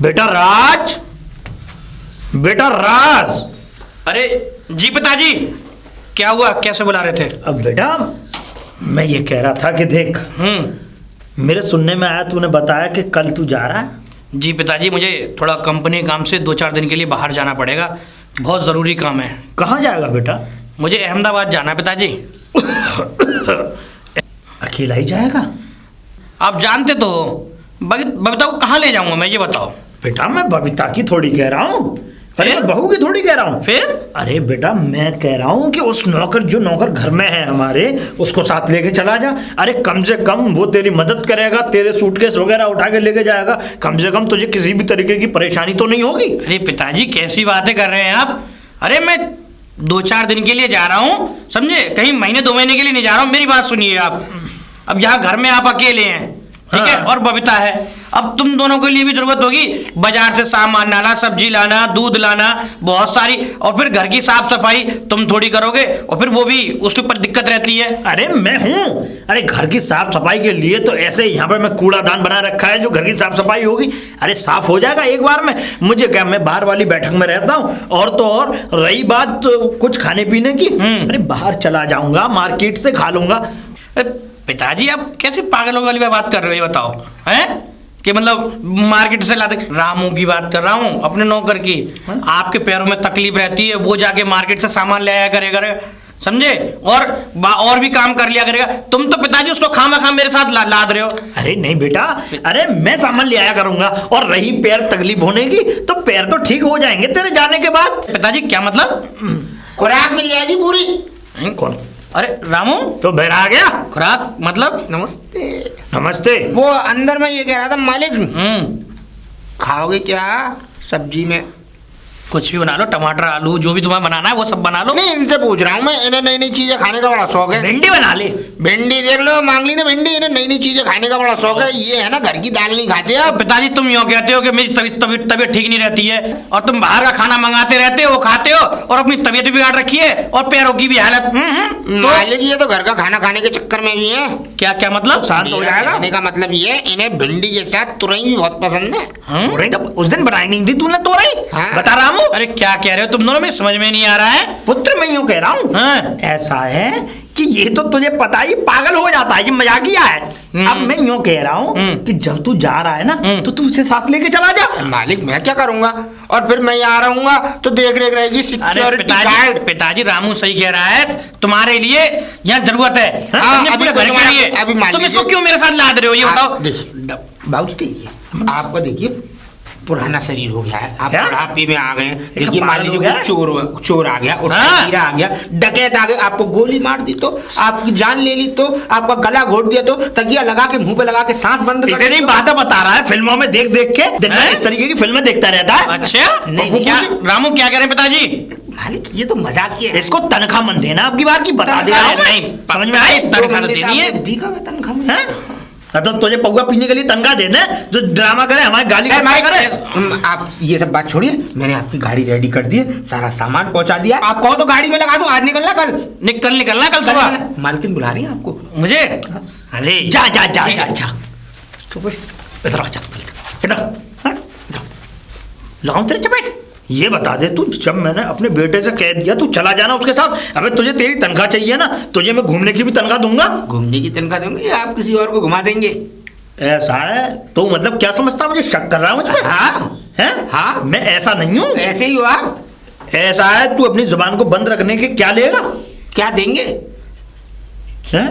बेटा राज, बेटा राज। अरे जी पिताजी, क्या हुआ, कैसे बुला रहे थे? अब बेटा मैं ये कह रहा था कि देख, मेरे सुनने में आया तूने बताया कि कल तू जा रहा है। जी पिताजी, मुझे थोड़ा कंपनी काम से 2-4 दिन के लिए बाहर जाना पड़ेगा, बहुत ज़रूरी काम है। कहाँ जाएगा बेटा? मुझे अहमदाबाद जाना है पिताजी। अकेला ही जाएगा? आप जानते तो हो। बबीता को कहाँ ले जाऊंगा मैं, ये बताओ। बेटा मैं बबीता की थोड़ी कह रहा हूँ, अरे फिर? बहू की थोड़ी कह रहा हूँ। फिर? अरे बेटा मैं कह रहा हूँ कि उस नौकर, जो नौकर घर में है हमारे, उसको साथ लेके चला जा। अरे कम से कम वो तेरी मदद करेगा, तेरे सूटकेस वगैरह उठा के लेके जाएगा, कम से कम तुझे किसी भी तरीके की परेशानी तो नहीं होगी। अरे पिताजी कैसी बातें कर रहे हैं आप? अरे मैं 2-4 दिन के लिए जा रहा हूँ, समझे, कहीं महीने 2 महीने के लिए नहीं जा रहा हूँ। मेरी बात सुनिए आप। अब यहाँ घर में आप अकेले हैं, ठीक है, हाँ। और बबीता है। अब तुम दोनों के लिए भी जरूरत होगी बाजार से सामान लाना, सब्जी लाना, दूध लाना, बहुत सारी, और फिर घर की साफ सफाई तुम थोड़ी करोगे, और फिर वो भी उसके ऊपर दिक्कत रहती है। अरे मैं हूँ, अरे घर की साफ सफाई के लिए तो ऐसे यहाँ पे मैं कूड़ादान बना रखा है, जो घर की साफ सफाई होगी अरे साफ हो जाएगा एक बार में। मुझे क्या, मैं बाहर वाली बैठक में रहता हूँ। और तो और रही बात कुछ खाने पीने की, अरे बाहर चला जाऊंगा, मार्केट से खा लूंगा। पिताजी आप कैसे पागलों वाली बात कर रहे हो, ये बताओ, हैं? कि मतलब मार्केट से लाते, रामू की बात कर रहा हूँ, अपने नौकर की। आपके पैरों में तकलीफ रहती है, वो जाके मार्केट से सामान ले आया करेगा, समझे, और भी काम कर लिया करेगा। तुम तो पिताजी उसको खामा मेरे साथ लाद रहे हो। अरे नहीं बेटा, अरे मैं सामान ले आया करूंगा। और रही पैर तकलीफ होने की, तो पैर तो ठीक हो जाएंगे तेरे जाने के बाद। पिताजी क्या मतलब? खुराक मिल जाएगी पूरी। कौन? अरे रामू तो बहरा आ गया। खुराक मतलब? नमस्ते। नमस्ते। वो अंदर में ये कह रहा था मालिक, खाओगे क्या सब्जी में? कुछ भी बना लो, टमाटर आलू जो भी तुम्हें बनाना है वो सब बना लो। नहीं, इनसे पूछ रहा हूँ मैं, इन्हें नई नई चीजें खाने का बड़ा शौक है। भिंडी बना ले। भिंडी देख लो, मांग ली ना भिंडी, इन्हें नई नई चीजें खाने का बड़ा शौक है। ये है ना, घर की दाल नहीं खाते अब। पिताजी तुम यूँ कहते हो कि मेरी तबीयत ठीक नहीं रहती है, और तुम बाहर का खाना मंगाते रहते हो, खाते हो, और अपनी तबीयत भी बिगाड़ रखी है, और पैरों की भी हालत। मालिक ये तो घर का खाना खाने के चक्कर में भी है। क्या क्या मतलब? शांत हो जाएगा। कहने का मतलब ये, इन्हें भिंडी के साथ तुरई भी बहुत पसंद है। तोरई तो उस दिन बनाई नहीं थी तूने तोरई? हाँ। बता रहा हूँ। अरे क्या कह रहे हो तुम दोनों, में समझ में नहीं आ रहा है। पुत्र मैं यूं कह रहा हूँ, हाँ। ऐसा है कि ये तो तुझे पता ही पागल हो जाता है, ये मजाकिया है। अब मैं यूं कह रहा हूँ कि जब तू जा रहा है ना, तो तू उसे साथ लेके चला जा। मालिक मैं क्या करूंगा, और फिर मैं यहाँ रहूंगा तो देख रेख रहेगी, अरे सिक्योरिटी गार्ड। पिताजी रामू सही कह रहा है, तुम्हारे लिए यहाँ जरूरत है। हाँ, अपने अभी पूरे घर के लिए। अभी मान तुम लीजिए- इसको क्यों मेरे साथ लाद रहे हो, ये बताओ। देखिए बाबू, देखिए आपका, देखिए पुराना शरीर हो गया है, आप क्या? बुढ़ापे में आ गए हैं। देखिए पागल मान हो लीजिए गया? कोई चोर आ गया, हाँ। हीरा आ गया, डकैत आ गया, आपको गोली मार दी तो, आपकी जान ले ली तो, आपका गला घोट दिया तो, तकिया लगा के मुंह पे लगा के सांस बंद कर इतनी दी तो। बातें बता रहा है, फिल्मों में देख देख के दिन में हैं? इस तरीके की फिल्में देखता रहता है। अच्छा नहीं, क्या रामू क्या कह रहे हैं पिताजी? मालिक ये तो मजाक है। इसको तनख्वाह मन देना आपकी बार की, बता दे तनख्वाह रहा हूं। नहीं, समझ में आई? तनख्वाह तो देनी है। दी का वेतन कम है। हैं? तो तुझे पौवा पीने के लिए तनख्वाह दे दे, जो ड्रामा करे, हमारी गाली ए, मालिक, करे। आप ये सब बात छोड़िए, मैंने आपकी गाड़ी रेडी कर दी है, सारा सामान पहुंचा दिया। आप कहो तो गाड़ी में लगा दूं, आज निकलना कल। निकलना कल सुबह। मालकिन बुला रही है आपको। मुझे? अरे जा जा जा ठीक जा है। जा, इधर आ जा, इधर, हाँ? इधर। लाऊं तेरे चपेट। ये बता दे तू, जब मैंने अपने बेटे से कह दिया तू चला जाना उसके साथ, अबे तुझे तेरी तनख्वाह चाहिए ना, तुझे मैं घूमने की भी तनख्वाह दूंगा। घूमने की तनख्वाह देंगे या आप किसी और को घुमा देंगे? ऐसा है तो मतलब क्या समझता, मुझे शक कर रहा है मुझ पे? हाँ। हैं? हाँ। मैं ऐसा नहीं हूँ। ऐसे ही हो आप। ऐसा है, तू अपनी जुबान को बंद रखने के क्या लेगा? क्या देंगे? हैं?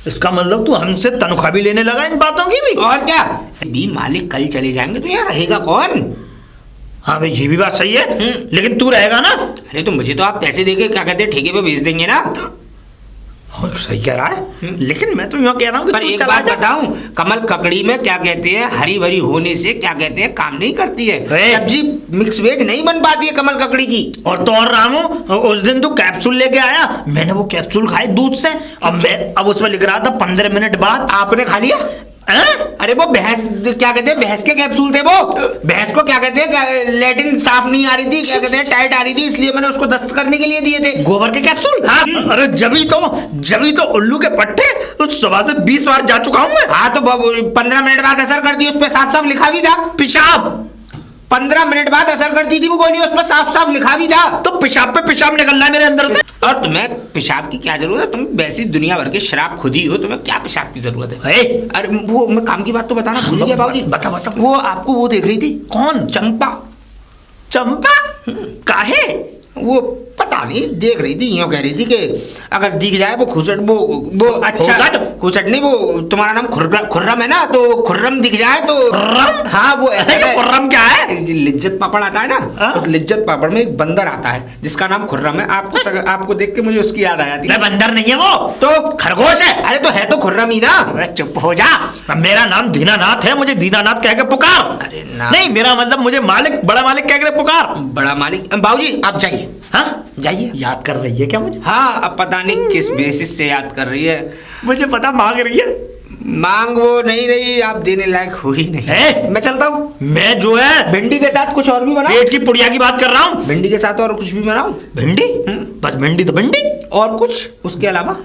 इसका मतलब तू हमसे तनख्वाह भी लेने लगा इन बातों की भी? और क्या भी, मालिक कल चले जाएंगे तो यहाँ रहेगा कौन? हाँ भाई ये भी बात सही है, लेकिन तू रहेगा ना? अरे तो मुझे तो आप पैसे देके, क्या कहते हैं, ठेके पे भेज देंगे ना। हाँ, सही कह रहा है, लेकिन मैं तो यूँ कह रहा हूँ पर कि तू एक चला बात जा। बताऊं, कमल ककड़ी में क्या कहते हैं, हरी भरी होने से क्या कहते हैं, काम नहीं करती है। सब्जी मिक्स वेज नहीं बन पाती है कमल ककड़ी की। और तो और रामू, उस दिन तू कैप्सूल लेके आया, मैंने वो कैप्सूल खाए दूध से, अब उसमें लिख रहा था 15 मिनट बाद। आपने खा लिया? अरे वो भैंस, क्या कहते हैं, भैंस के कैप्सूल थे वो। भैंस को क्या कहते हैं, लेटिन साफ नहीं आ रही थी, क्या कहते हैं, टाइट आ रही थी, इसलिए मैंने उसको दस्त करने के लिए दिए थे। गोबर के कैप्सूल? हाँ। अरे जभी तो उल्लू के पट्टे तो सुबह से 20 बार जा चुका हूँ मैं। हाँ तो 15 मिनट बाद असर कर दिया, उस पर साफ साफ लिखा भी था। पेशाब। 15 मिनट बाद असर करती थी वो गोली, उस पर साफ साफ लिखा भी था। तो पेशाब पे पेशाब निकल रहा है मेरे अंदर से। और तुम्हें पेशाब की क्या जरूरत है? तुम वैसी दुनिया भर के शराब खुद ही हो, तुम्हें क्या पेशाब की जरूरत है? ए, अरे वो मैं काम की बात तो बताना भूल गया बाबूजी। बता। वो आपको वो देख रही थी। कौन? चंपा। चंपा? काहे? वो पता नहीं देख रही थी, यूं कह रही थी कि अगर दिख जाए वो खुसट वो अच्छा खुसट नहीं, वो तुम्हारा नाम खुर्रम है ना, तो खुर्रम दिख जाए तो खुर्रम? हाँ वो ऐसा अरे खुर्रम क्या है? लिज्जत पापड़ आता है ना, उस लिज्जत पापड़ में एक बंदर आता है जिसका नाम खुर्रम है। आपको देख के मुझे उसकी याद आ जाती है। बंदर नहीं है वो, तो खरगोश है। अरे तो है तो खुर्रम ही ना। अरे चुप हो जा, मेरा नाम दीनानाथ है, मुझे दीनानाथ कह के पुकार। अरे ना नहीं, मेरा मतलब मुझे मालिक, बड़ा मालिक कह के पुकार। बड़ा मालिक। बाबूजी आप जाइए। हाँ जाइए। याद कर रही है क्या मुझे? हाँ अब पता नहीं किस बेसिस से याद कर रही है, मुझे पता मांग रही है। मांग वो नहीं रही, आप देने लायक हो ही नहीं है? मैं चलता हूँ। मैं जो है भिंडी के साथ कुछ और भी बनाओ। पेट की पुड़िया की बात कर रहा हूँ। भिंडी के साथ और कुछ भी बनाओ। भिंडी? बस भिंडी तो भिंडी, और कुछ उसके अलावा?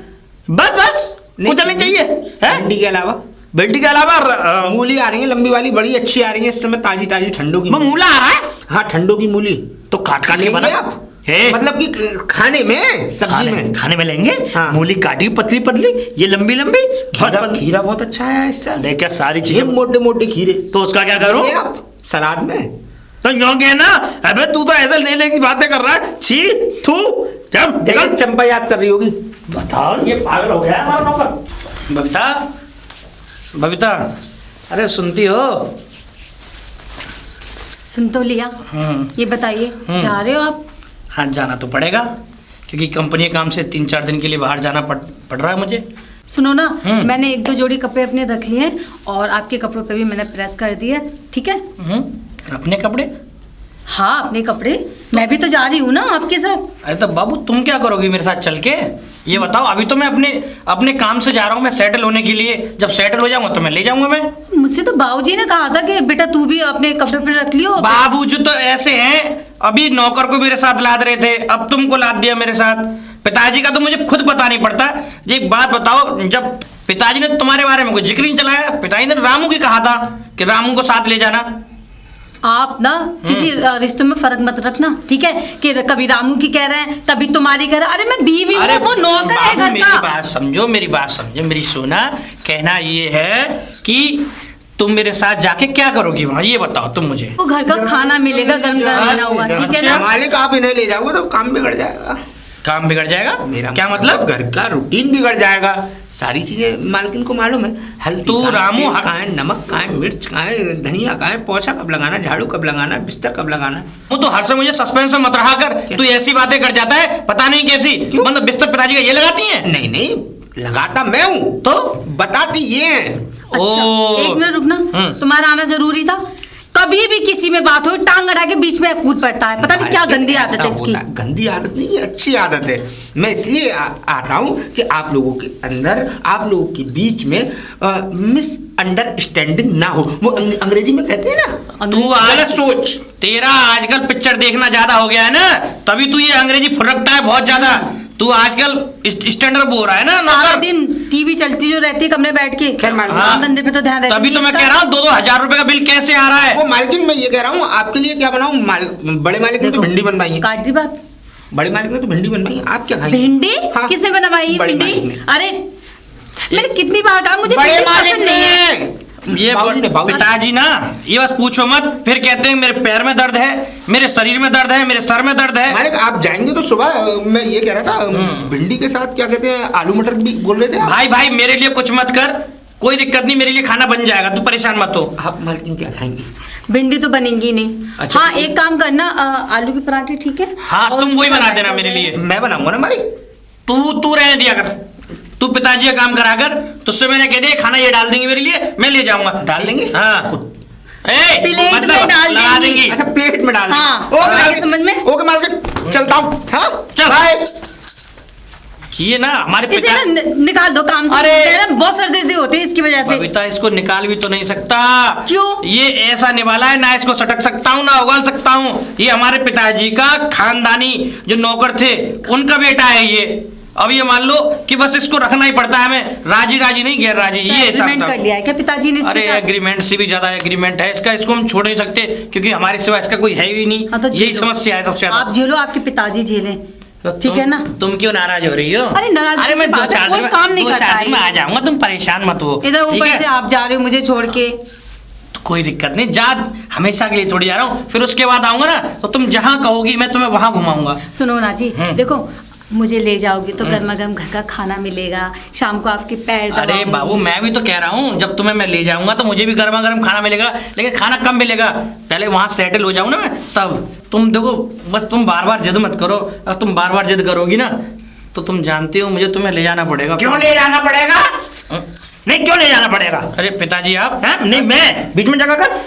बस कुछ नहीं चाहिए है? भिंडी के अलावा? भिंडी के अलावा मूली आ रही है लंबी वाली, बड़ी अच्छी आ रही है इस समय, ताजी ताजी ठंडों की। मूला आ रहा है? हाँ ठंडों की मूली। तो काट काट के लेंगे बना आप? है? मतलब कि खाने में, सब्जी में? खाने में लेंगे। हाँ। मूली काटी पतली पतली, ये लंबी लंबी। खीरा बहुत अच्छा है इसका। अरे क्या सारी ये चीजें। मोटे मोटे खीरे तो उसका क्या करूं? लेंगे आप सलाद में? तो यूं के ना, अबे तू तो ऐसे लेने की बातें कर रहा है। छी थू जब देखा चंपा याद कर रही होगी। बताओ, ये पागल हो गया है हमारा नौकर। बबीता, बबीता, अरे सुनती हो? सुन तो लिया। ये बताइए जा रहे हो आप? हाँ जाना तो पड़ेगा, क्योंकि कंपनी के काम से 3-4 दिन के लिए बाहर जाना पड़ रहा है मुझे। सुनो ना, मैंने 1-2 जोड़ी कपड़े अपने रख लिए हैं और आपके कपड़ों पे भी मैंने प्रेस कर दिया है, ठीक है? अपने कपड़े? हाँ अपने कपड़े, मैं भी तो जा रही हूँ ना आपके साथ। अरे तो बाबू तुम क्या करोगी मेरे साथ चल के? ये बताओ, अभी तो मैं अपने काम से जा रहा हूँ, मैं सेटल होने के लिए। जब सेटल हो जाऊंगा तो मैं ले जाऊंगा। मैं मुझसे तो बाबूजी ने कहा था कि बेटा तू भी अपने कपड़े पे रख लियो। बाबूजी तो ऐसे हैं, अभी नौकर को मेरे साथ लाद रहे थे, अब तुमको लाद दिया मेरे साथ। पिताजी का तो मुझे खुद पता नहीं पड़ता। ये एक बात बताओ, जब पिताजी ने तुम्हारे बारे में कोई जिक्र नहीं चलाया, पिताजी ने रामू की कहा था कि रामू को साथ ले जाना। आप ना किसी रिश्तों में फर्क मत रखना, ठीक है? कि कभी रामू की कह रहे हैं, कभी तुम्हारी कह रहे हैं। अरे मैं बीवी हूँ, वो नौकर है घर मेरी का। बात समझो, मेरी बात समझो, मेरी सोना। कहना ये है कि तुम मेरे साथ जाके क्या करोगी वहाँ, ये बताओ तुम मुझे। वो घर का खाना मिलेगा गरम गरम बना हुआ, ठीक है ना? मालिक आप इन्हें ले जाओगे तो काम बिगड़ जाएगा। काम बिगड़ जाएगा? मेरा क्या मतलब? घर का रूटीन बिगड़ जाएगा। सारी चीजें मालकिन को मालूम है। हल्दी तू रामू कहाँ है, नमक कहाँ है, मिर्च कहाँ है, धनिया कहाँ है, पोछा कब लगाना, झाड़ू कब लगाना, बिस्तर कब लगाना। वो तो हर समय मुझे सस्पेंस में मत रहा कर। तू ऐसी बातें कर जाता है, पता नहीं कैसी। मतलब बिस्तर पिताजी का ये लगाती है? नहीं नहीं, लगाता मैं हूँ तो बताती ये है। अच्छा एक मिनट रुकना, तुम्हारा आना जरूरी था? कभी भी किसी में बात हो टांग अड़ा के बीच में कूद पड़ता है, पता नहीं क्या गंदी आदत है इसकी। गंदी आदत नहीं है, अच्छी आदत है। मैं इसलिए आता हूँ कि आप लोगों के अंदर, आप लोगों के बीच में मिस अंडरस्टैंडिंग ना हो। वो अंग्रेजी में कहते हैं ना, तू गलत सोच। तेरा आजकल पिक्चर देखना ज्यादा हो गया है ना, तभी तू ये अंग्रेजी फुरकता है बहुत ज्यादा। तू आजकल स्टैंडर्ड हो रहा है ना। सारा दिन टीवी चलती जो रहती है कमरे बैठ के, काम धंधे पे तो ध्यान रहता तभी तो मैं कह रहा हूँ 2-2 हजार रुपए का बिल कैसे आ रहा है। वो मालकिन मैं ये कह रहा हूँ आपके लिए क्या बनाऊँ? बड़े मालिक ने तो भिंडी बनवाई है। काट दी बात। बड़े मालिक ने तो भिंडी बनवाई है, आप क्या खाएंगे? भिंडी? हाँ। किसने बनवाई बड़े भिंडी? मालिक ने। अरे मैंने कितनी बार कहा मुझे बड़े भिंडी मालिक पसंद नहीं है। ने। ये पिताजी ना ये बस पूछो मत, फिर कहते हैं मेरे पैर में दर्द है, मेरे शरीर में दर्द है, मेरे सर में दर्द है। मालिक आप जाएंगे तो सुबह मैं ये कह रहा था भिंडी के साथ क्या कहते हैं, आलू मटर भी बोल रहे थे आप। भाई मेरे लिए कुछ मत कर, कोई दिक्कत नहीं, मेरे लिए खाना बन जाएगा, तू परेशान मत हो। आप मालकिन क्या खाएंगी? भिंडी तो बनेंगी नहीं। अच्छा, हाँ एक काम करना, आलू के पराठे, ठीक है? हाँ और तुम वही उसके बना साथ देना मेरे लिए। मैं बनाऊंगा ना मालिक। तू रहने दिया कर, तू पिताजी का काम करा कर। तुझसे मैंने कह दिया खाना ये डाल देंगे मेरे लिए, मैं ले जाऊंगा। डाल देंगे? हाँ प्लेट मतलब में डाल लगा देंगी। देंगी। अच्छा प्लेट में डाल हाँ, ओके आगे समझ में? ओके मालिक चलता हूँ। हाँ चल। बाय। ये ना हमारे इसे पिता ना निकाल दो काम से। अरे! मेरा बहुत सर्दी होती है इसकी वजह से। बबीता इसको निकाल भी तो नहीं सकता। क्यों? ये ऐसा निवाला है, ना इसको सटक सकता हूँ ना उगाल सकता हूँ। ये हमारे पिताजी का खानदानी जो नौकर थे उनका बेटा है ये। अब ये मान लो कि बस इसको रखना ही पड़ता है हमें, राजी राजी नहीं गैर राजी, ये हिसाब एग्रीमेंट कर था। लिया है क्या पिताजी ने इसके अरे साथ? एग्रीमेंट से भी ज्यादा एग्रीमेंट है इसका, इसको हम छोड़ नहीं सकते क्योंकि हमारे सिवा इसका कोई है ही नहीं। हाँ, तो यही झेलो। समस्या है सबसे ज्यादा। आप झेलो, आपके पिताजी झेलें, ठीक है ना? तुम क्यों नाराज हो रही हो? अरे नाराजगी अरे मैं की दो बात है, चार कोई दिन में काम नहीं दो करता चार है दिन में ये। आ जाऊंगा, तुम परेशान मत हो। इधर ठीक ऊपर है? से आप जा रहे हो मुझे छोड़ के। तो कोई दिक्कत नहीं, जा हमेशा के लिए थोड़ी जा रहा हूँ, फिर उसके बाद आऊंगा ना तो तुम जहाँ कहोगी मैं तुम्हें वहां घुमाऊंगा। सुनो ना जी, देखो मुझे ले जाओगी तो गर्मा गर्म घर का खाना मिलेगा, शाम को आपके पैर अरे दबाऊंगी। बाबू मैं भी तो कह रहा हूँ, जब तुम्हें मैं ले जाऊंगा तो मुझे भी गर्मा गर्म खाना मिलेगा, लेकिन खाना कम मिलेगा, पहले वहां सेटल हो जाऊँ ना मैं, तब। तुम देखो बस तुम बार बार जिद मत करो, अगर तुम बार बार जिद करोगी ना तो तुम जानती हो मुझे तुम्हें ले जाना पड़ेगा। क्यों ले जाना पड़ेगा? नहीं, क्यों ले जाना पड़ेगा? अरे पिताजी आप हैं? नहीं, मैं बीच में जगह कर,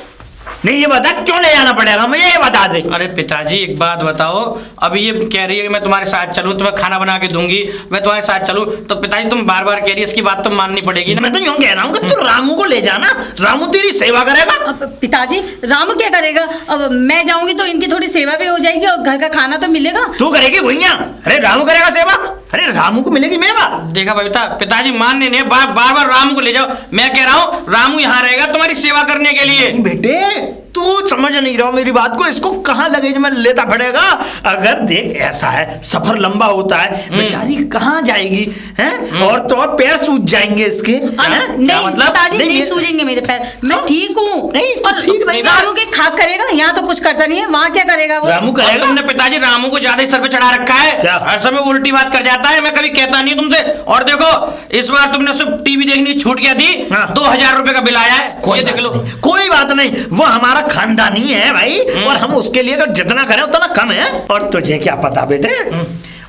नहीं ये बता क्यों ले जाना पड़ेगा, मुझे ये बता दे। अरे पिताजी एक बात बताओ, अभी ये कह रही है कि मैं तुम्हारे साथ चलूं, तुम्हें खाना बना के दूंगी, मैं तुम्हारे साथ चलूं, तो पिताजी तुम बार बार कह रही है, इसकी बात तो माननी पड़ेगी ना। मैं तो यूं कह रहा हूँ कि तू रामू को ले जाना, रामू तेरी सेवा करेगा। अब पिताजी रामू क्या करेगा? अब मैं जाऊंगी तो इनकी थोड़ी सेवा भी हो जाएगी और घर का खाना तो मिलेगा। तू करेगी भैया? अरे रामू करेगा सेवा, अरे रामू को मिलेगी मेवा। देखा बबीता, पिताजी मानने नहीं, बार बार रामू को ले जाओ, मैं कह रहा हूँ रामू यहाँ रहेगा तुम्हारी सेवा करने के लिए। बेटे तू समझ नहीं रहा मेरी बात को, इसको कहाँ लगेज में लेता पड़ेगा? अगर देख ऐसा है, सफर लंबा होता है, बेचारी कहाँ जाएगी हैं? और तो और पैर सूज जाएंगे इसके। नहीं मतलब? पिताजी नहीं, नहीं ये- सूझेंगे मेरे पैर, मैं ठीक हूँ। नहीं, और ठीक नहीं ना। रामू के खाक करेगा, यहाँ तो कुछ करता नहीं है, वहाँ क्या करेगा वो? रामू और करेगा। तुमने पिताजी रामू को ज्यादा ही सर पे चढ़ा रखा है, क्या? हर समय वो उल्टी बात कर जाता है, मैं कभी कहता नहीं तुमसे। और देखो इस बार तुमने उसे टीवी देखने की छूट क्या दी, हाँ। 2000 रुपए का बिल आया है, ये देख लो। कोई बात नहीं, वो हमारा खानदानी है भाई, और हम उसके लिए अगर जितना करें उतना कम है। और तुझे क्या पता बेटे,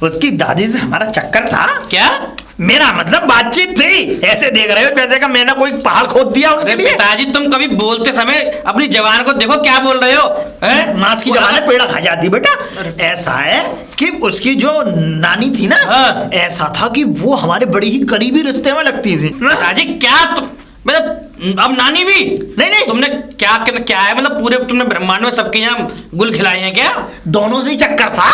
उसकी दादी से हमारा चक्कर था क्या? मेरा मतलब बातचीत थी। ऐसे देख रहे हो जैसे का मैंने कोई पहाड़ खोद दिया उनके अरे लिए। पिताजी तुम कभी बोलते समय अपनी जवान को देखो क्या बोल रहे हो, हैं? मांस की जवान है, पेड़ा खा जाती बेटा। ऐसा है कि उसकी जो नानी थी ना, हाँ। ऐसा था कि वो हमारे बड़ी ही करीबी रिश्ते में लगती थी। पिताजी क्या तुम मतलब अब नानी भी नहीं। तुमने क्या है मतलब पूरे तुमने ब्रह्मांड में सबके यहाँ गुल खिलाए हैं क्या? दोनों से ही चक्कर था,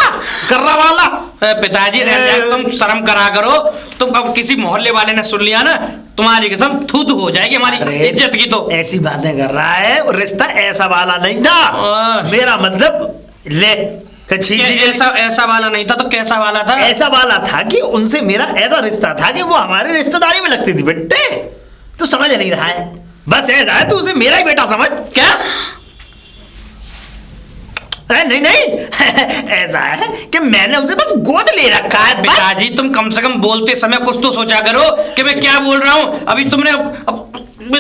कर्रा वाला। पिताजी रह जाए, तुम शर्म करा करो, तुम अब किसी मोहल्ले वाले ने सुन लिया ना तुम्हारी कसम थू थू हो जाएगी हमारी इज्जत की। तो ऐसी बातें कर रहा है, और रिश्ता ऐसा वाला नहीं था। मेरा मतलब ले ऐसा वाला नहीं था तो कैसा वाला था? ऐसा वाला था कि उनसे मेरा ऐसा रिश्ता था कि वो हमारे रिश्तेदारी में लगती थी। बेटे तू समझ नहीं रहा है, बस ऐसा है, तू उसे मेरा ही बेटा समझ। क्या? अरे नहीं ऐसा है कि मैंने उसे बस गोद ले रखा है। बस। पिताजी तुम कम से कम बोलते समय कुछ तो सोचा करो कि मैं क्या बोल रहा हूँ। अभी तुमने अब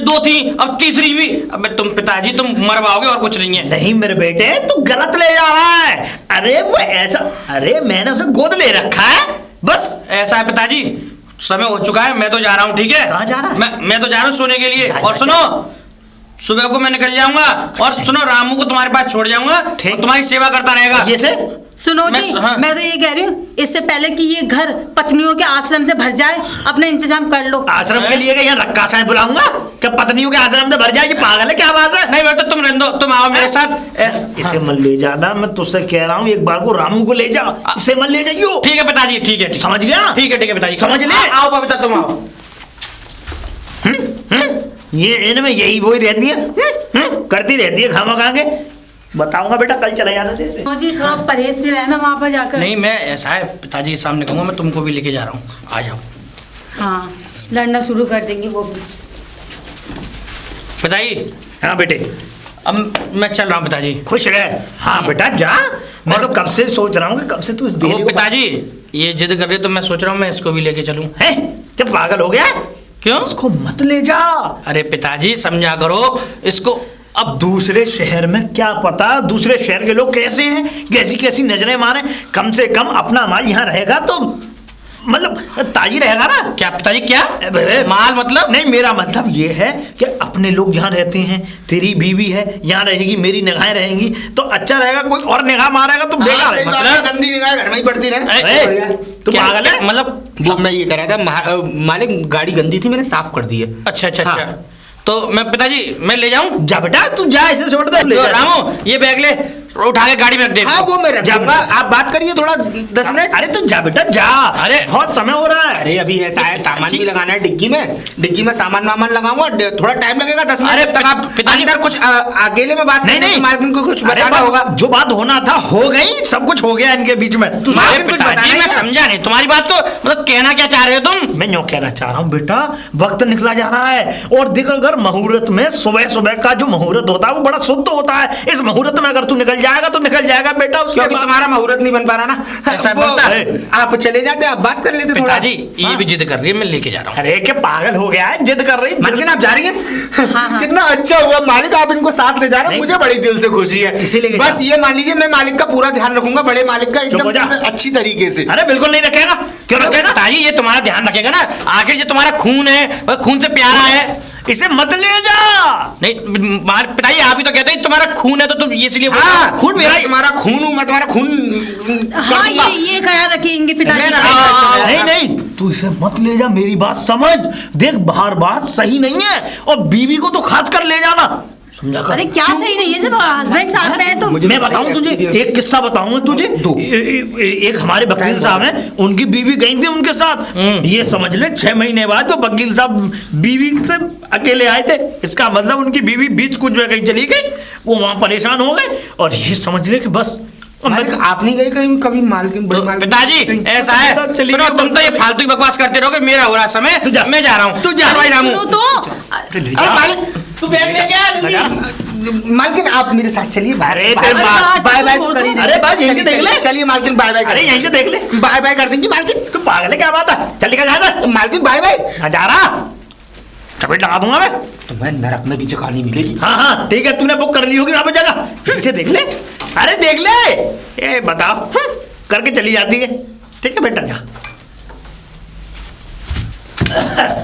दो थी, अब तीसरी भी। अब तुम पिताजी तुम मरवाओगे और कुछ नहीं है। नहीं मेरे बेटे तू गलत ले जा रहा है। अरे वो ऐसा, अरे मैंने उसे गोद ले रखा है बस। ऐसा है पिताजी, समय हो चुका है, मैं तो जा रहा हूँ। ठीक है? कहाँ जा रहा है? मैं तो जा रहा हूँ सोने के लिए। जा, और जा, सुनो सुबह को मैं निकल जाऊंगा, और सुनो रामू को तुम्हारे पास छोड़ जाऊंगा, ठीक। और तुम्हारी सेवा करता रहेगा। ये से सुनो जी, हाँ। मैं तो ये कह रही हूँ इससे पहले कि ये घर पत्नियों के आश्रम से भर जाए, अपना इंतजाम कर लो। आश्रम के लिए यहाँ रक्का साहब बुलाऊंगा क्या? पत्नियों के आश्रम से भर जाएगी? पागल है क्या बात है? नहीं बेटा तुम रहने दो, तुम आओ मेरे साथ। इसे मत ले जाना, मैं तुझसे कह रहा हूँ एक बार को रामू को ले जा, इसे मत ले जाइयो। ठीक है पिताजी, ठीक है, समझ गया? ठीक है पिताजी, समझ ले। आओ बबीता तुम आओ। ये इनमें यही वही रहती है, करती रहती है खामा खा के। बताऊंगा बेटा कल चले जाना जैसे। सुनो जी थोड़ा परहेज से रहना वहाँ पर जाकर। नहीं मैं ऐसा है पिताजी के सामने कहूँगा, मैं तुमको भी लेके जा रहा हूँ, आ जाओ। हाँ लड़ना शुरू कर देंगे वो भी। पिताजी हाँ बेटे अब मैं चल रहा हूँ पिताजी। खुश रह। हाँ बेटा जा, मैं तो कब से सोच रहा हूँ कि कब से तू इस वो देरी को- पिताजी ये जिद कर रही है तो मैं सोच रहा हूँ मैं इसको भी लेके चलूँ। हैं? क्या पागल हो गया? क्यों? इसको मत ले जा। अरे पिताजी समझा करो इसको। अब दूसरे शहर में क्या पता दूसरे शहर के लोग कैसे हैं, कैसी कैसी नजरें मारे। कम से कम अपना माल यहाँ रहेगा तो मतलब ताजी रहेगा ना। क्या पिताजी क्या अबे, माल मतलब? नहीं मेरा मतलब ये है कि अपने लोग यहाँ रहते हैं, तेरी बीवी है यहाँ रहेगी, मेरी निगाहें रहेंगी तो अच्छा रहेगा। कोई और निगाह मारेगा तो बेकार है। मतलब गंदी निगाह घर में ही पड़ती रहे। तू क्या- पागल है? मतलब वो मैं ये कह रहा था मालिक गाड़ी गंदी थी, मैंने साफ कर दी है। अच्छा अच्छा हाँ। अच्छा, तो मैं पिताजी मैं ले जाऊं? जा बेटा तू जा, इसे छोड़ दे। ले तो जा। रामू ये बैग ले, उठा के गाड़ी में रख दे हाँ इसको। वो मैं रख जा दूंगा, बेटा। आप बात करिए थोड़ा 10 मिनट। अरे तू जा बेटा जा, अरे। बहुत समय हो रहा है। अरे अभी ऐसा है, सामान भी लगाना है डिग्गी में सामान वामान लगाऊंगा, थोड़ा टाइम लगेगा 10 मिनट। अरे तक आप पिताजी- अंदर कुछ अकेले में बात नहीं करेंगे, नहीं, मालकिन को कुछ अरे बताना बस, होगा। जो बात होना था हो गई, सब कुछ हो गया इनके बीच में। तू- अरे मालकिन कुछ बताना पिताजी है मैं क्या? समझा नहीं तुम्हारी बात को, मतलब कहना क्या चाह रहे हो तुम? मैं यूं कहना चाह रहा हूँ बेटा, वक्त निकला जा रहा है और देख अगर मुहूर्त में सुबह सुबह का जो मुहूर्त होता है वो बड़ा शुद्ध होता है। इस मुहूर्त में अगर तू निकल जाएगा तो निकल जाएगा बेटा, उसके क्योंकि बाद तुम्हारा मुहूर्त नहीं बन पा रहा ना। ऐसा वो बनता है। आप चले जाते, आप बात कर लेते थोड़ा। पिताजी ये भी जिद कर रही है, मैं लेके जा रहा हूँ। अरे क्या पागल हो गया है, जिद कर रही मालकिन आप जा रही हैं? हाँ। कितना अच्छा हुआ मालिक, आप इनको साथ ले जा रहे हैं, नहीं। मुझे बड़ी दिल से खुशी है। इसीलिए बस ये मान लीजिए मैं मालिक का पूरा ध्यान रखूंगा, बड़े मालिक का चुप हो जा। एकदम पूरे अच्छी तरीके से। अरे बिल्कुल नहीं रखेगा, क्यों रखेगा? पिताजी ये तुम्हारा ध्यान रखेगा ना, आखिर ये तुम्हारा खून है, वो खून से प्यारा है। इसे मत ले जा। नहीं पिताजी आप ही तो कहते हैं तुम्हारा खून है तो तुम ये इसलिए बोल रहे हो। हाँ, खून मेरा, तुम्हारा खून हूँ मैं, तुम्हारा खून कर हाँ दूंगा। ये ख्याल रखेंगे पिताजी मैं का। रखूंगा। नहीं नहीं, तू इसे मत ले जा, मेरी बात समझ। देख बाहर बात सही नहीं है और बीवी को तो खास कर ले जाना, समझा कर? अरे क्या सही नहीं है, जब हस्बैंड साथ में है तो मुझे मैं बताइए, बताऊं तुझे एक्चुअली- एक किस्सा बताऊंगा तुझे। दो। एक हमारे वकील साहब हैं, उनकी बीवी गई थी उनके साथ। ये समझ ले 6 महीने बाद वो वकील साहब बीवी से अकेले आए थे। इसका मतलब उनकी बीवी बीच कुछ में कहीं चली गई, वो वहां परेशान हो गए और ये समझ ले कि बस मालिक आप नहीं गए कहीं कभी मालकिन, बड़ी मालकिन? पिताजी कहीं- ऐसा है, चलिए, सुनो तुम तो ये फालतू की बकवास करते रहोगे, मेरा हो रहा समय, तू जा। मैं जा रहा हूँ। तू जा। चल भाई रामू, सुनो तो अरे ले अरे जा। मालिक, तू बैग लेके आ जल्दी। मालकिन आप मेरे साथ चलिए, बाय अरे बाय तेरे बाय बाय बाय छोड़ तो दो। करिए। अरे बाय, यहीं से देख ले। चलिए मालकिन, बाय बाय। अरे यहीं से देख ले, बाय बाय कर देंगे मालकिन। तू पागल है क्या बात है? चल निकल जाएगा, मालकिन बाय बाय। जा रहा चपेट लगा दूंगा मैं। तुम्हें नरक में भी जगह नहीं मिलेगी। हाँ हाँ ठीक है, तूने बुक कर ली होगी वहां पे जगह, फिर से देख ले। अरे देख ले, ये बताओ करके चली जाती है। ठीक है बेटा, जा।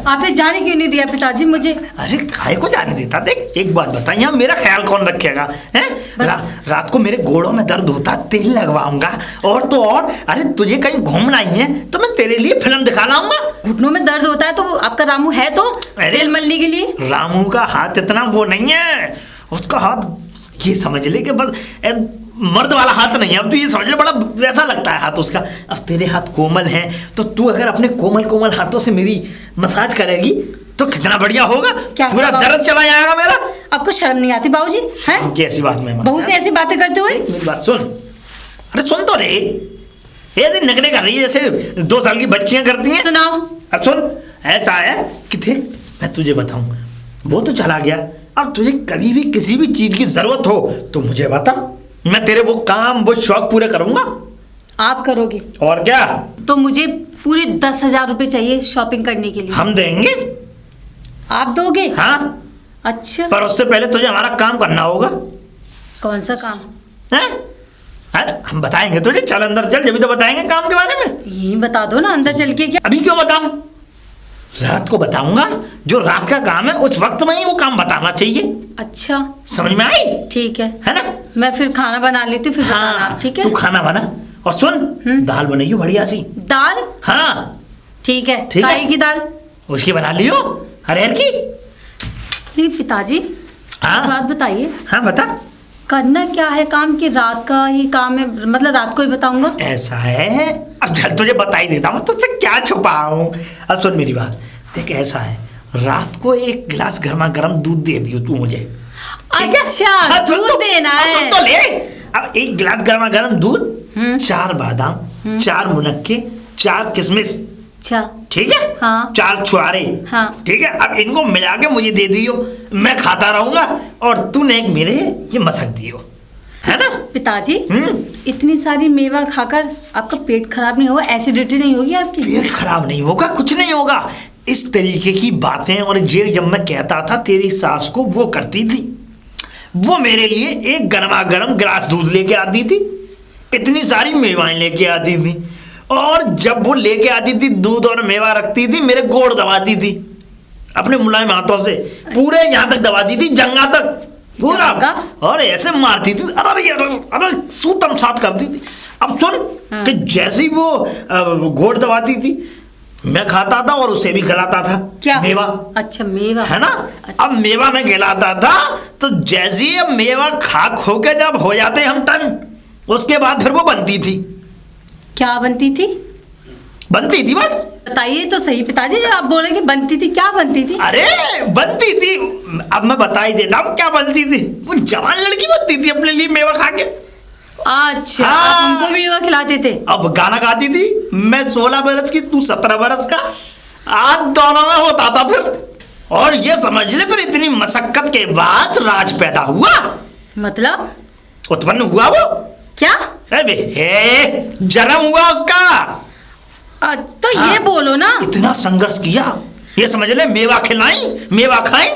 आपने जाने क्यों नहीं दिया पिताजी मुझे? अरे खाए को जाने देता। देख एक बात बता, यहाँ मेरा ख्याल कौन रखेगा हैं? बस। रात को मेरे गोड़ों में दर्द होता, तेल लगवाऊंगा और तो और। अरे तुझे कहीं घूमना ही है तो मैं तेरे लिए फिल्म दिखा लाऊंगा। घुटनों में दर्द होता है तो आपका रामू है तो अरे। तेल मलने के लिए। रामू का हाथ इतना वो नहीं है, उसका हाथ ये समझ ले कि बस मर्द वाला हाथ नहीं है। अब तो ये समझ ले बड़ा वैसा लगता है हाथ उसका। अब तेरे हाथ कोमल हैं तो तू अगर अपने कोमल कोमल हाथों से मेरी मसाज करेगी तो कितना बढ़िया होगा। क्या पूरा होगा? दर्द चला जाएगा मेरा। आपको शर्म नहीं आती बाबूजी? हैं? कैसी बात में बहू से ऐसी बातें करते हुए? मेरी बात सुन। अरे सुन तो रे, ये नखरे कर रही है जैसे 2 साल की बच्चियां करती हैं। सुनाओ। अब सुन, ऐसा है कि देख मैं तुझे बताऊं, वो तो चला गया। अब तुझे कभी भी किसी भी चीज की जरूरत हो तो मुझे बता, मैं तेरे वो काम वो शौक पूरे करूंगा। आप करोगे और क्या, तो मुझे पूरे 10,000 रुपए चाहिए शॉपिंग करने के लिए। हम देंगे। आप दोगे? हाँ, अच्छा, पर उससे पहले तुझे हमारा काम करना होगा। कौन सा काम? हैं? अरे हम बताएंगे तुझे, चल अंदर चल, जब तो बताएंगे काम के बारे में। यही बता दो ना अंदर चल के। क्या अभी क्यों बताऊं, रात को बताऊंगा। जो रात का काम है उस वक्त में ही वो काम बताना चाहिए। अच्छा समझ में आई? ठीक है, है ना? मैं फिर खाना बना लेती हूँ, फिर बताना आप, ठीक है? तू खाना बना और सुन, दाल बनाइयो बढ़िया सी। दाल? हाँ ठीक है, ठीक है। काहे की दाल? उसकी बना लियो, अरहर की। नहीं पिताजी, हाँ बात बताइए, हाँ बता। करना क्या है काम की? रात का ही काम है, मतलब रात को ही बताऊंगा। ऐसा है, अब चल तुझे बता ही देता हूँ, तुझसे क्या छुपाऊं। अब सुन मेरी बात, देख ऐसा है, रात को 1 गिलास गर्मा गर्म दूध दे दियो तू मुझे। ठीक है? अच्छा, हाँ, सुन दूध तो- देना हाँ, है। सुन तो ले। अब 1 गिलास गर्मा गर्म दूध, 4 बादाम, 4 मुनक्के, 4 किशमिश, अच्छा ठीक है? हाँ। 4 छुआरे, हाँ। ठीक है? अब इनको मिला के मुझे दे दियो, मैं खाता रहूंगा और तूने एक मेरे ये मसक दियो, है ना? पिताजी, हम्म। इतनी सारी मेवा खाकर आपका पेट खराब नहीं होगा? एसिडिटी नहीं होगी आपकी? पेट खराब नहीं होगा, कुछ नहीं होगा। इस तरीके की बातें और ये जब मैं कहता था तेरी सास को, वो करती थी। वो मेरे लिए 1 गर्मा गर्म गिलास दूध लेके आती थी, इतनी सारी मेवाएं लेके आती थी, और जब वो लेके आती थी दूध और मेवा रखती थी, मेरे गोड़ दबाती थी अपने मुलायम हाथों से, पूरे यहाँ तक दबाती थी, जंगा तक पूरा, जंगा? और ऐसे मारती थी, अरे अरे अरे सूतम साथ करती थी। अब सुन कि जैसे ही वो घोड़ दबाती थी, मैं खाता था और उसे भी खिलाता था। क्या? मेवा, अच्छा मेवा, है ना? अच्छा। अब मेवा में खिलाता था तो जैसे ही अब मेवा खा खो के जब हो जाते हम टन, उसके बाद फिर वो बनती थी। क्या बनती थी? बनती थी बस। बताइए तो सही पिताजी, आप बोल रहे कि बनती थी, क्या बनती थी? अरे बनती थी, अब मैं बता ही देता हूँ क्या बनती थी। वो जवान लड़की बनती थी अपने लिए मेवा खा के। अच्छा, हाँ। आप उनको भी मेवा खिलाते थे? अब गाना गाती थी, मैं 16 बरस की, तू 17 बरस का, आज दोनों में होता था फिर। और ये समझ ले फिर इतनी मशक्कत के बाद राज पैदा हुआ, मतलब उत्पन्न हुआ वो। क्या? अरे जन्म हुआ उसका। तो ये हाँ। बोलो ना। इतना संघर्ष किया, ये समझ ले, मेवा खिलाई मेवा खाई,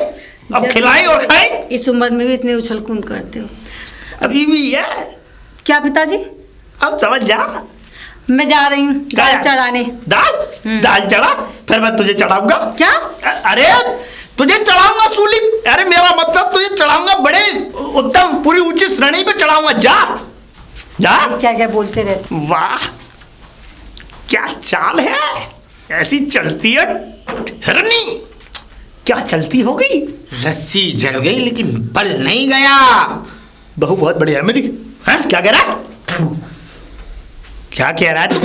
अब खिलाई और खाई। इस उम्र में भी इतने उछल कूद करते हो। अभी भी है। क्या पिताजी? अब समझ जा। मैं जा रही हूँ दाल चढ़ाने। दाल चढ़ा, फिर मैं तुझे चढ़ाऊंगा। क्या? अरे तुझे चढ़ाऊंगा सूली, अरे मेरा मतलब तुझे चढ़ाऊंगा बड़े उत्तम पूरी ऊंची श्रेणी पे चढ़ाऊंगा। जा जा। क्या क्या बोलते रहते। वाह क्या चाल है, ऐसी चलती है हिरनी, क्या चलती होगी। रस्सी जल गई लेकिन बल नहीं गया। बहू बहुत बढ़िया है मेरी। हैं क्या कह रहा है, क्या कह रहा है तू?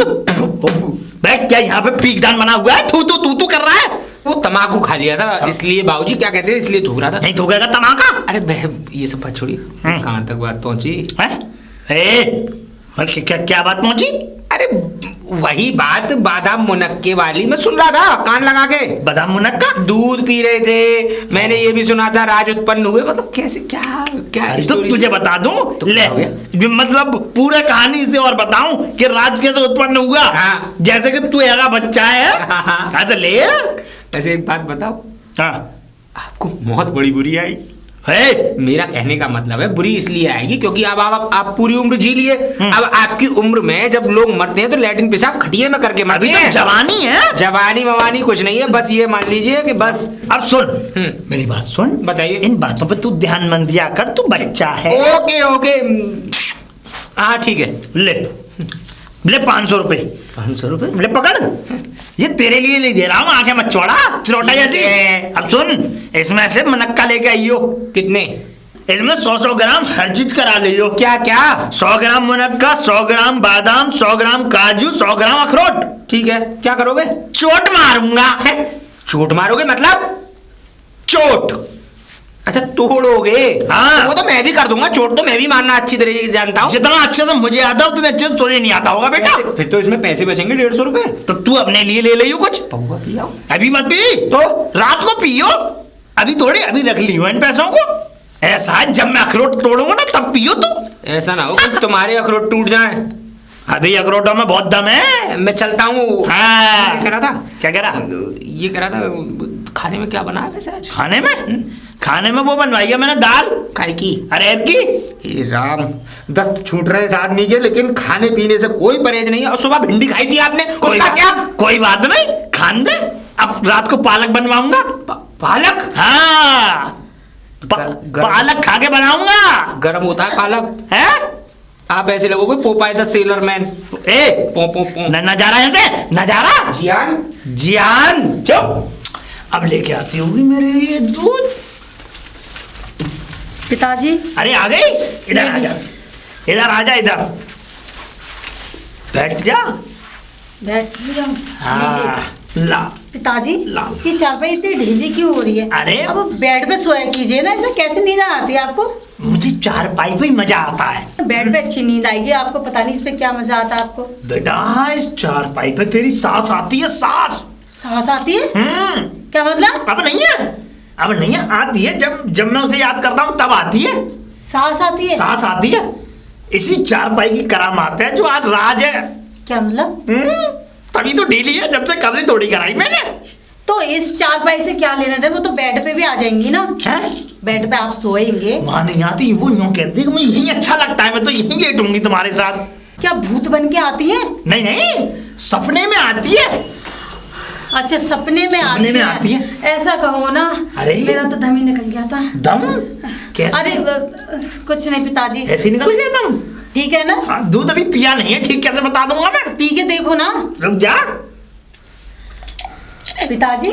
भाई क्या यहाँ पे पीकदान बना हुआ है, तू तू कर रहा है? वो तमाकू खा लिया था इसलिए, बाबूजी क्या कहते हैं, इसलिए थूक रहा था। नहीं थूकेगा तमाका। अरे बह, ये सब बात छोड़िए, कहाँ तक बात पहुंची? क्या बात पहुंची? अरे वही बात बादाम मुनक्के वाली मैं सुन रहा था कान लगा के। बादाम मुनक्का? दूध पी रहे थे, मैंने ये भी सुना था राज उत्पन्न हुए। मतलब कैसे, क्या क्या तो तुझे बता दूं तो ले, मतलब पूरे कहानी से और बताऊं कि राज कैसे उत्पन्न हुआ। हाँ। जैसे कि तू एगा बच्चा है। हाँ। अच्छा ले। ऐसे एक बात बताओ, हाँ आपको बहुत बड़ी बुरी आई है। मेरा कहने का मतलब है बुरी इसलिए आएगी क्योंकि अब आप पूरी उम्र जी लिए। अब आपकी उम्र में जब लोग मरते हैं तो लैट्रिन पेशाब खटिए में करके मरते अभी हैं। तो जवानी है। जवानी मवानी कुछ नहीं है, बस ये मान लीजिए कि बस। अब सुन मेरी बात सुन, बताइए। इन बातों पे तू ध्यान मत दिया कर, तू बच्चा है। ओके ओके, हाँ ठीक है। ले 500 रुपए। 500 रुपए? ले पकड़, ये तेरे लिए नहीं दे रहा हूँ, आंखें मत चौड़ा चिरोटा जैसी। अब सुन, इसमें से मनक्का लेके आइयो। कितने? इसमें 100 ग्राम हर चीज करा लियो। क्या क्या? 100 ग्राम मुनक्का, 100 ग्राम बादाम, 100 ग्राम काजू, 100 ग्राम अखरोट। ठीक है, क्या करोगे? चोट मारूंगा। चोट मारोगे मतलब? चोट। अच्छा तोड़ोगे? हाँ। वो तो मैं भी कर दूंगा, चोट तो मैं भी मारना अच्छी तरीके से जानता हूँ। जितना अच्छे से मुझे आता है उतने अच्छे से तुझे नहीं आता होगा बेटा। फिर तो इसमें पैसे बचेंगे 150 रुपए। तो तू अपने लिए ले लियो कुछ। पौवा पियाओ। अभी मत पी, तो रात को पियो। अभी थोड़ी, अभी रख लियो इन पैसों को। ऐसा है जब मैं अखरोट तोड़ूंगा ना तब पियो तू। ऐसा ना हो कि तुम्हारे अखरोट टूट जाए। अभी अखरोटों में बहुत दम है। मैं चलता हूँ। हाँ। क्या कह रहा था? क्या कह रहा? ये कह रहा था खाने में क्या बना है वैसे आज? खाने में? खाने में वो बनवाई है मैंने दाल। काय की? अरहर की। हे राम, दस्त छूट रहे इस आदमी के, लेकिन खाने पीने से कोई परहेज नहीं है। और सुबह भिंडी खाई थी आपने, क्या? कोई बात नहीं, खान दे। अब रात को पालक बनवाऊंगा। पालक? हाँ पालक खा के बनाऊंगा। गर्म होता है पालक है? आप ऐसे लगोगे पोपाय द सेलर मैन। ए पो पो पो। नजारा ऐसे नजारा। जियान जियान चुप। अब लेके आती होगी मेरे लिए दूध। पिताजी। अरे आ गई, इधर आ जा, इधर आ जा, इधर बैठ जा। बैठ भी जाऊं? हाँ ला। पिताजी ला। ये चारपाई इतनी ढीली क्यों हो रही है? अरे अब बेड पे सोया कीजिए ना, इसमें कैसे नींद आती है आपको? मुझे चारपाई पे ही मजा आता है। बेड पे अच्छी नींद आएगी आपको, पता नहीं इस पे क्या मजा आता है आपको। बेटा इस चारपाई पे तेरी सांस आती है, सांस। सांस आती है? क्या मतलब? अब नहीं है, अब नहीं है, आती है। जब मैं उसे याद करता हूँ तब आती है। सांस आती है? सांस आती है। इसी चारपाई की करामात है जो आज राज है। क्या मतलब? तभी तो ढीली है, जब से कल थोड़ी कराई मैंने। तो इस चारपाई से क्या लेना था? वो तो बेड पे भी आ जाएंगी ना। है? बेड पे आप सोएंगे। वहां नहीं आती, वो यूं कहती है कि मुझे यही अच्छा लगता है, मैं तो यही लेटूंगी तुम्हारे साथ। क्या भूत बन के आती है? नहीं नहीं, सपने में आती है। अच्छा सपने में आती है। ऐसा कहो ना। अरे मेरा तो दम ही निकल गया था। दम कैसे? अरे कुछ नहीं पिताजी। ऐसे निकल गया दम? ठीक है ना? हाँ, दूध अभी पिया नहीं है, ठीक कैसे बता दूंगा मैं। पी के देखो ना। रुक जा। पिताजी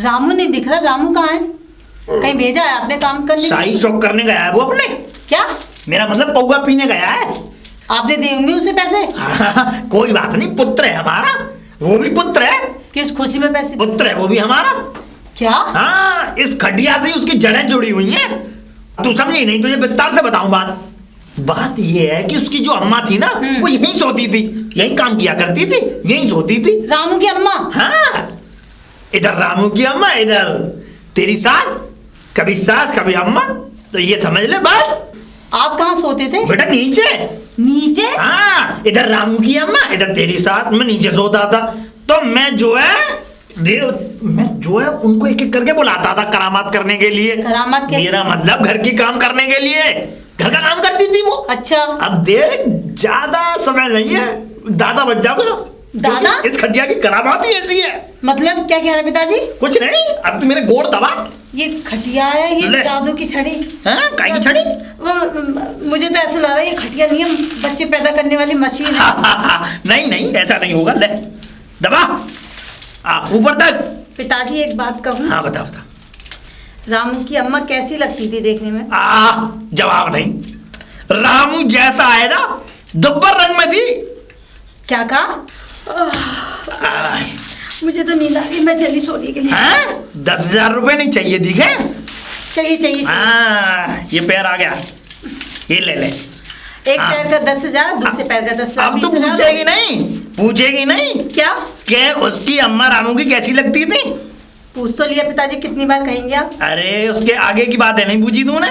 रामू नहीं दिख रहा, रामू कहाँ है? कहीं भेजा है आपने काम करने? शाही शौक करने गया है वो अपने। क्या मेरा मतलब पौवा पीने गया है। आपने दिए होंगे उसे पैसे? कोई बात नहीं, पुत्र है हमारा, वो भी पुत्र है। किस खुशी में पैसे? पुत्र है वो भी हमारा। क्या? हाँ, इस खटिया से उसकी जड़ें जुड़ी हुई हैं। तू समझी नहीं, तुझे विस्तार से बताऊं बात। बात ये है कि उसकी जो अम्मा थी ना, वो यहीं सोती थी, यहीं काम किया करती थी, यहीं सोती थी। रामू की अम्मा? हाँ, इधर रामू की अम्मा, इधर तेरी सास, कभी सास कभी अम्मा, तो ये समझ ले बस। आप कहाँ सोते थे? बेटा नीचे। नीचे? हाँ, इधर रामू की अम्मा, इधर तेरी सास, मैं नीचे सोता था। तो मैं जो है उनको एक एक करके बुलाता था करामात करने के लिए। करामात कैसे? मेरा मतलब घर की काम करने के लिए, घर का काम करती थी वो। अच्छा। अब देख, ज्यादा समय नहीं है, दादा बच जाओगे। दादा? इस खटिया की करामात ही ऐसी है। मतलब क्या कह रहे पिताजी? कुछ नहीं, अब तो मेरे गोड़ दबा। ये खटिया है, ये ले। जादू की छड़ी। हाँ, काहे की छड़ी? मुझे तो ऐसा लग रहा है ये खटिया नहीं है, बच्चे पैदा करने वाली मशीन है। नहीं नहीं, ऐसा नहीं होगा। ले दबा, ऊपर तक। पिताजी एक बात कहूँ? हाँ बता बता। रामू की अम्मा कैसी लगती थी देखने में? जवाब नहीं। रामू जैसा है ना, दुब्बर रंग में थी। क्या कहा? मुझे तो नींद आ गई, मैं चली सोने के लिए। 10,000 रुपए नहीं चाहिए दिखे? चाहिए। ये पैर आ गया, ये ले ले। एक पैर का 10,000, दूसरे पैर का 10,000। अब तो पूछेगी नहीं, पूछेगी नहीं क्या? कि उसकी अम्मा रामू की कैसी लगती थी? पूछ तो लिया पिताजी, कितनी बार कहेंगे आप? अरे उसके आगे की बात है, नहीं पूछी तूने?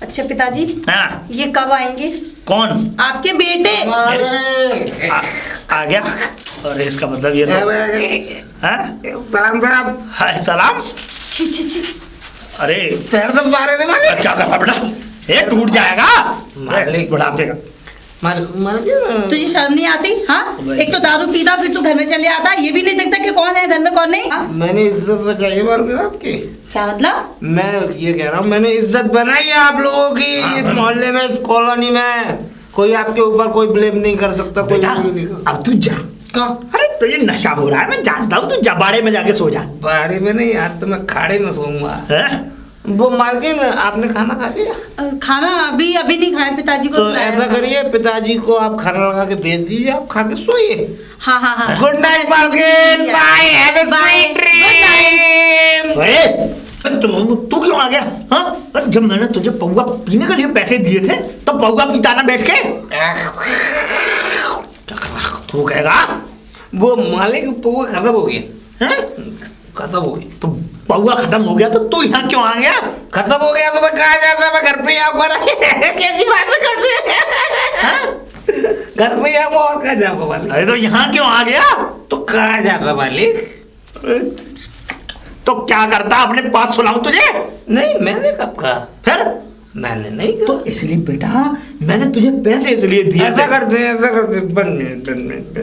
अच्छा पिताजी, हाँ। ये कब आएंगे? कौन? आपके बेटे। आ गया। अरे इसका मतलब ये तो हाय सलाम। छी। अरे पैर तो मारे थे मालिक। क्या कर रहा बेटा, ये टूट जाएगा मालिक। बुढ़ापे का। तुझे शर्म नहीं आती? हाँ, एक तो दारू पीता, फिर तू घर में चले आता, ये भी नहीं देखता कि कौन है घर में कौन नहीं। हाँ? मैंने इज्जत बचाई मालकिन आपकी। क्या मतलब? मैं ये कह रहा हूँ, मैंने इज्जत बनाई है आप लोगों की। इस मोहल्ले में, इस कॉलोनी में कोई आपके ऊपर कोई ब्लेम नहीं कर सकता। कोई बेटा नहीं कर। अब तू जा। अरे तो ये नशा हो रहा है, मैं जानता हूँ। तू जा बाड़े में जाके सो जा। बाड़े में नहीं, आज तो मैं खाड़े में सोऊंगा। वो मालकिन, आपने खाना खा लिया? खाना अभी नहीं खाया, पिताजी को तो ऐसा करिए, पिताजी को आप खाना लगा के भेज दीजिए, आप खा के सोइए। हाँ। गुड नाइट मालकिन, bye, have a sweet dream. तू क्यों आ गया? हाँ, अरे जब मैंने तुझे पौवा पीने के लिए पैसे दिए थे तब पौवा पीता ना बैठ के। क्या कर रहा तू? कहेगा वो मालिक पौवा खत्म हो गया। खत्म हो गया तो पौवा खत्म हो गया तो तू यहाँ क्यों आ गया? खत्म हो गया तो मैं कहाँ जाता? मैं घर पे आऊंगा। कैसी बात करते हैं? घर पे आऊंगा और कहाँ जाऊंगा मालिक? अरे तो यहाँ क्यों आ गया? तो कहाँ जाता मालिक? तो क्या करता? अपने पास सुलाऊं तुझे? नहीं, मैंने कब कहा? फिर मैंने नहीं कहा। तो इसलिए बेटा, मैंने तुझे पैसे इसलिए दिए ऐसा थे। करते हैं, ऐसा करते हैं। 1 मिनट।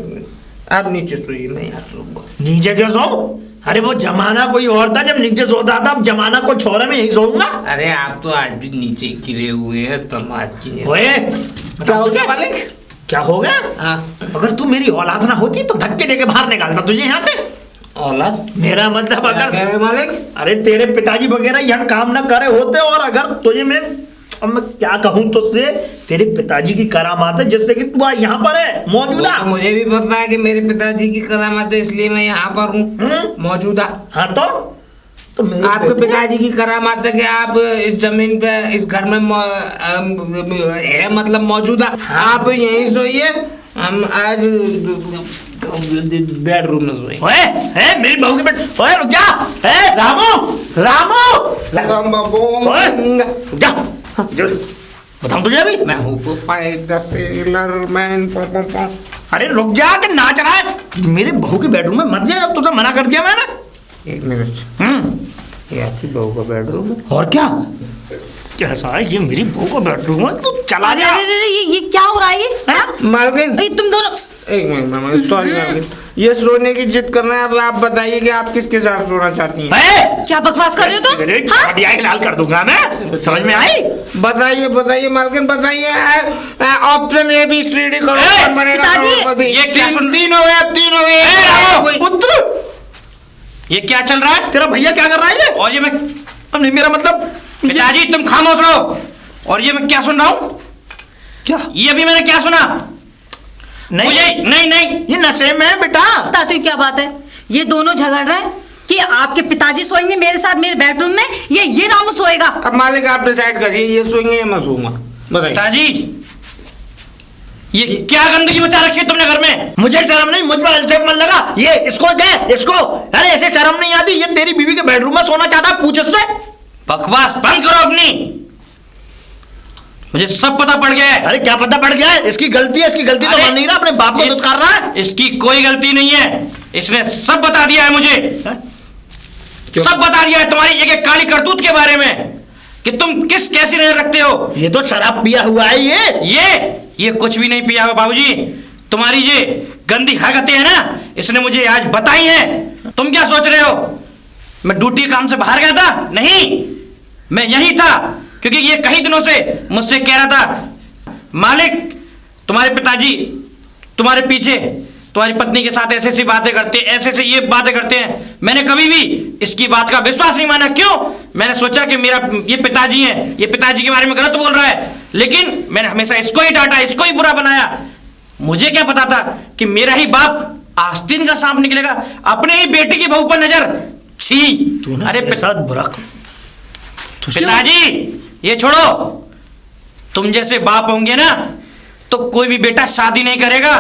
आप नीचे सोइए, मैं यहाँ सोऊंगा। नीचे क्यों सो? अरे वो जमाना कोई और था जब नीचे सोता था, अब जमाना को छोड़ा मैं यही सोऊंगा। अरे आप तो आज भी नीचे गिरे हुए हैं, समाज की। ओए, क्या हो गया मालिक? क्या हो गया? हाँ। अगर तू मेरी औलाद ना होती तो धक्के देके बाहर निकालता तुझे यहाँ से। औलाद? मेरा मतलब क्या कह अगर रहे मालिक? अरे तेरे पिताजी वगैरह यहाँ काम ना करे होते, और अगर तुझे अब मैं क्या कहूँ तुझसे, तेरे पिताजी की करामात है जिससे कि तू यहाँ पर है मौजूदा। तो मुझे भी पता है कि मेरे पिताजी की करामात है, इसलिए मैं यहाँ पर हूँ मौजूदा। हाँ तो मेरे आपके पिताजी की करामात है कि आप इस जमीन पे, इस घर में है, मतलब मौजूदा। आप यहीं सोइए, हम आज बेडरूम में सोएंगे। ओए, मेरी बहू के बेटे, ओए रुक जा। रामू ओए, रुक जा। बताऊं तुझे अभी? मैं हूँ द सेलर मैन। अरे रुक जा कि नाच रहा है। मेरे बहू के बेडरूम में मत जा, जब तुझे मना कर दिया मैंने। 1 मिनट। ये आपकी बहू का बेडरूम है? और क्या? कैसा है ये? मेरी बहू का बेडरूम है, तू चला जा। अरे ये क्या हो रहा है ये? हाँ? मालकिन, तुम दोनों 1 मिनट, सॉरी मालकिन। ये सोने की जिद कर रहे हैं। अब आप बताइए कि आप किसके साथ सोना चाहती हैं? क्या बकवास कर रहे हो तुम? हाँ? लाल कर दूंगा मैं, समझ में आई? बताइए मालकिन, बताइए। Option A B C D करो, कौन बनेगा करोड़पति? ये क्या सुन- तीन हो गए। पुत्र, ये क्या चल रहा है? तेरा भैया क्या कर रहा है ये? और ये मैं नहीं मेरा मतलब पिताजी तुम खामोश रहो। और ये मैं क्या सुन रहा हूँ? क्या? ये अभी मैंने क्या सुना? नहीं मुझे नहीं ये नशे में है बेटा। तातू क्या बात है, ये दोनों झगड़ रहे हैं कि आपके पिताजी सोएंगे मेरे साथ मेरे बेडरूम में, ये रामू सोएगा। अब मालिक आप डिसाइड करिए, ये सोएंगे या मैं सोऊंगा, बताइए। पिताजी ये क्या गंदगी मचा रखी है तुमने घर में? मुझे शर्म नहीं, मुझ पर अल्सेप मन लगा। ये इसको दे इसको। अरे ऐसे शर्म नहीं आती? ये तेरी बीवी के बेडरूम में सोना चाहता है, पूछ इससे। बकवास बंद करो अपनी, मुझे सब पता पड़ गया है। अरे क्या पता पड़ गया है? इसकी गलती है, इसकी गलती तो अरे, मान नहीं रहा, अपने बाप को दुत्कार रहा है। इसकी कोई गलती नहीं है, इसने सब बता दिया है मुझे। सब बता दिया है तुम्हारी एक एक काली करतूत के बारे में, कि तुम किस कैसी नजर रखते हो। ये तो शराब पिया हुआ है ये कुछ भी नहीं पिया हुआ बाबूजी। तुम्हारी ये गंदी हरकतें हैं ना, इसने मुझे आज बताई हैं। तुम क्या सोच रहे हो मैं ड्यूटी काम से बाहर गया था? नहीं, मैं यही था, क्योंकि ये कई दिनों से मुझसे कह रहा था मालिक तुम्हारे पिताजी तुम्हारे पीछे तुम्हारी पत्नी के साथ ऐसे ऐसी बातें करते हैं, ऐसे ऐसे ये बातें करते हैं। मैंने कभी भी इसकी बात का विश्वास नहीं माना। क्यों? मैंने सोचा कि मेरा ये पिताजी है, ये पिताजी के बारे में गलत बोल रहा है, लेकिन मैंने हमेशा इसको ही डांटा, इसको ही बुरा बनाया। मुझे क्या पता था कि मेरा ही बाप आस्तीन का सांप निकलेगा। अपने ही बेटी की बहू पर नजर, छी। अरे साथ बुरा। पिताजी ये छोड़ो, तुम जैसे बाप होंगे ना तो कोई भी बेटा शादी नहीं करेगा।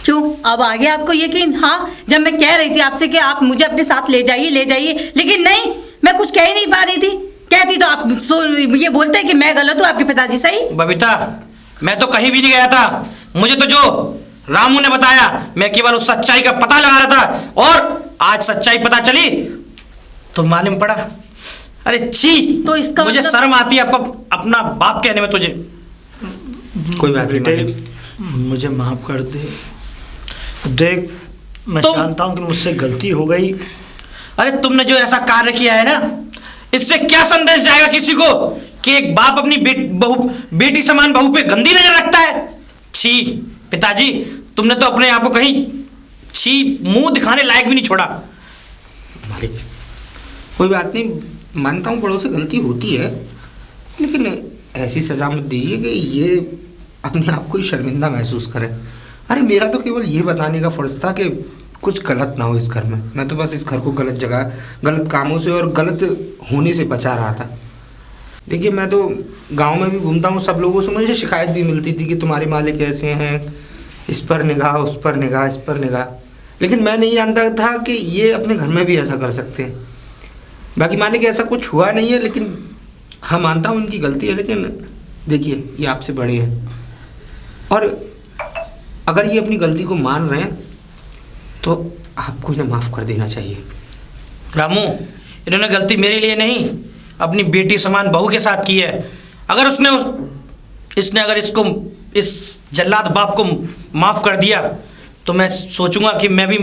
क्यों, अब आ गया आपको यकीन? हाँ, जब मैं कह रही थी आपसे कि आप मुझे अपने साथ ले जाइए, लेकिन नहीं, मैं कुछ कह ही नहीं पा रही थी। कहती तो आप ये बोलते हैं कि मैं गलत हूँ, आपके पिताजी सही। बबीता मैं तो कहीं भी नहीं गया था, मुझे तो जो रामू ने बताया मैं केवल उस सच्चाई का पता लगा रहा था, और आज सच्चाई पता चली तो मालूम पड़ा। अरे छी, तो इसका मुझे मतलब... शर्म आती है आपको अपना बाप कहने में। तुझे कोई बात नहीं बेटे, मालिक। मुझे माफ कर दे। देख मैं जानता हूं कि मुझसे गलती हो गई। अरे तुमने जो ऐसा कार्य किया है ना, इससे क्या संदेश जाएगा किसी को कि एक बाप अपनी बेटी समान बहू पे गंदी नजर रखता है? छी पिताजी, तुमने तो अपने आप को कहीं छी मुंह दिखाने लायक भी नहीं छोड़ा। मालिक कोई बात नहीं, मानता हूँ बड़ों से गलती होती है, लेकिन ऐसी सजा मत दीजिए कि ये अपने आप को ही शर्मिंदा महसूस करे। अरे मेरा तो केवल ये बताने का फर्ज था कि कुछ गलत ना हो इस घर में। मैं तो बस इस घर को गलत जगह, गलत कामों से और गलत होने से बचा रहा था। देखिए मैं तो गांव में भी घूमता हूँ, सब लोगों से मुझे शिकायत भी मिलती थी कि तुम्हारे मालिक ऐसे हैं, इस पर निगाह, उस पर निगाह, इस पर निगाह, लेकिन मैं नहीं जानता था कि ये अपने घर में भी ऐसा कर सकते हैं। बाकी मालिक ऐसा कुछ हुआ नहीं है, लेकिन हाँ मानता हूँ इनकी गलती है, लेकिन देखिए ये आपसे बड़े हैं, और अगर ये अपनी गलती को मान रहे हैं तो आपको इन्हें माफ़ कर देना चाहिए। रामू, इन्होंने गलती मेरे लिए नहीं, अपनी बेटी समान बहू के साथ की है। अगर इसने अगर इसको, इस जल्लाद बाप को माफ़ कर दिया तो मैं सोचूंगा कि मैं भी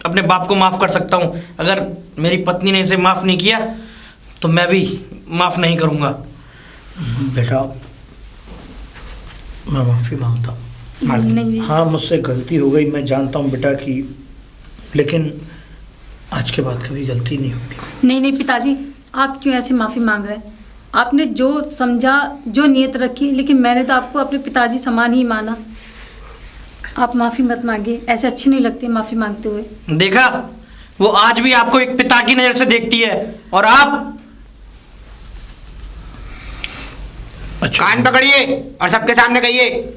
अपने बाप को माफ़ कर सकता हूँ। अगर मेरी पत्नी ने इसे माफ़ नहीं किया तो मैं भी माफ़ नहीं करूँगा। बेटा मैं माफ़ी मांगता हूँ। नहीं, हाँ मुझसे गलती हो गई, मैं जानता हूँ बेटा की, लेकिन आज के बाद कभी गलती नहीं होगी। नहीं पिताजी, आप क्यों ऐसे माफ़ी मांग रहे हैं? आपने जो समझा, जो नियत रखी, लेकिन मैंने तो आपको अपने पिताजी समान ही माना। आप माफ़ी मत मांगिए, ऐसे अच्छी नहीं लगती माफ़ी मांगते हुए। देखा, वो आज भी आपको एक पिता की नज़र से देखती है, और आप अच्छा कान पकड़िए और सबके सामने कहिए,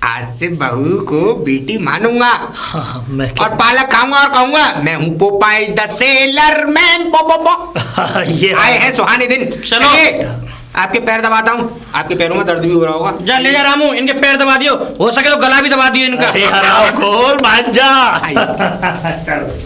आज से बहू को बेटी मानूंगा। हाँ मैं और पालक खाऊंगा और कहूंगा मैं हूँ पोपाई द सेलर मैन। पो पो पो। ये आए हैं सुहाने दिन। चलो। आपके पैर दबाता हूँ, आपके पैरों में दर्द भी हो रहा होगा। जा ले जा रामू, इनके पैर दबा दियो, हो सके तो गला भी दबा दियो इनका। खोल भांजा।